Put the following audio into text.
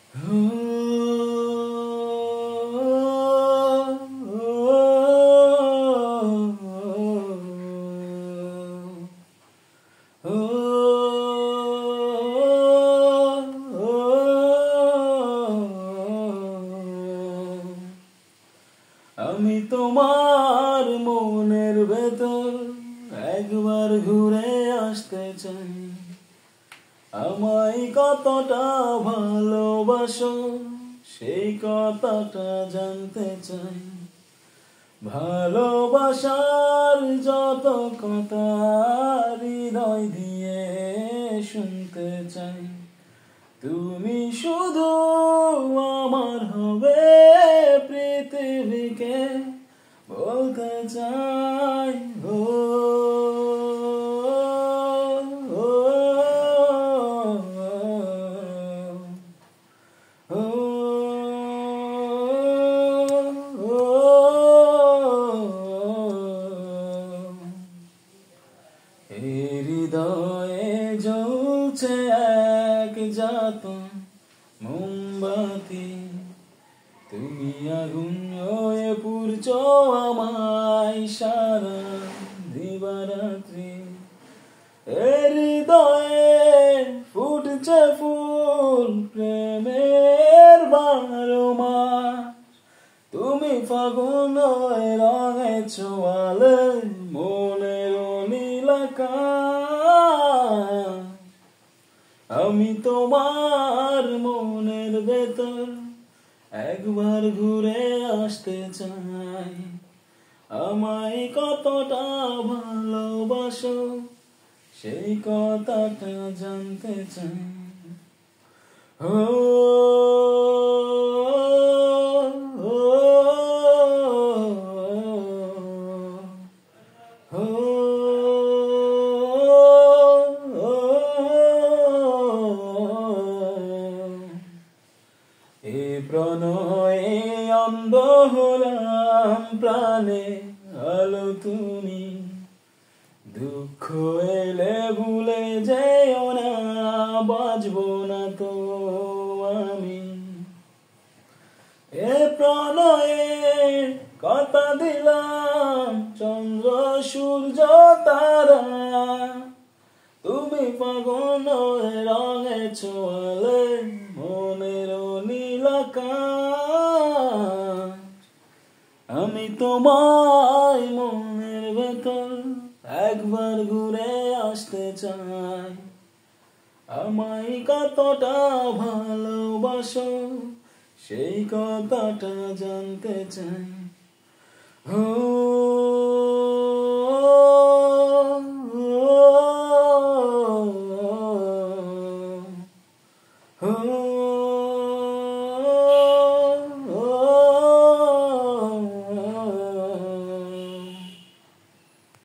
আমি তোমার মনের ভেতর একবার ঘুরে আসতে চাই। আমায় কতটা ভালোবাসো সেই কথাটা জানতে চাই। ভালোবাসার যত কথা হৃদয় দিয়ে শুনতে চাই। তুমি শুধু আমার হবে পৃথিবীকে বলতে চাই। ও হৃদয়ে জ্বলছে এক যাতন মোমবাতি। তুমি আগুন হয়ে পুরছো আমায় সারা দিবারাত্রি। হৃদয়ে ফুটছে ফুল প্রেমের বারোমা। তুমি ফাগুন হয়ে রঙে ছোঁয়ালে মনের নীল আকাশ। আমি তোমার মনের ভেতর একবার ঘুরে আসতে চাই। আমায় কতটা ভালোবাসো সেই কথাটা জানতে চাই। এ প্রণয়ে অন্ধ হলাম প্রাণে আলো তুমি। দুঃখ এলে ভুলে যেও না বাজবো না তো আমি। এ প্রণয়ে কথা দিলাম চন্দ্র সূর্য তারা। তুমি ফাগুন হয়ে রঙে ছোঁয়ালে মনের নীল আকাশ। আমি তোমায় মনের ভেতর একবার ঘুরে আসতে চাই। আমায় কতটা ভালোবাসো সেই কথাটা জানতে চাই।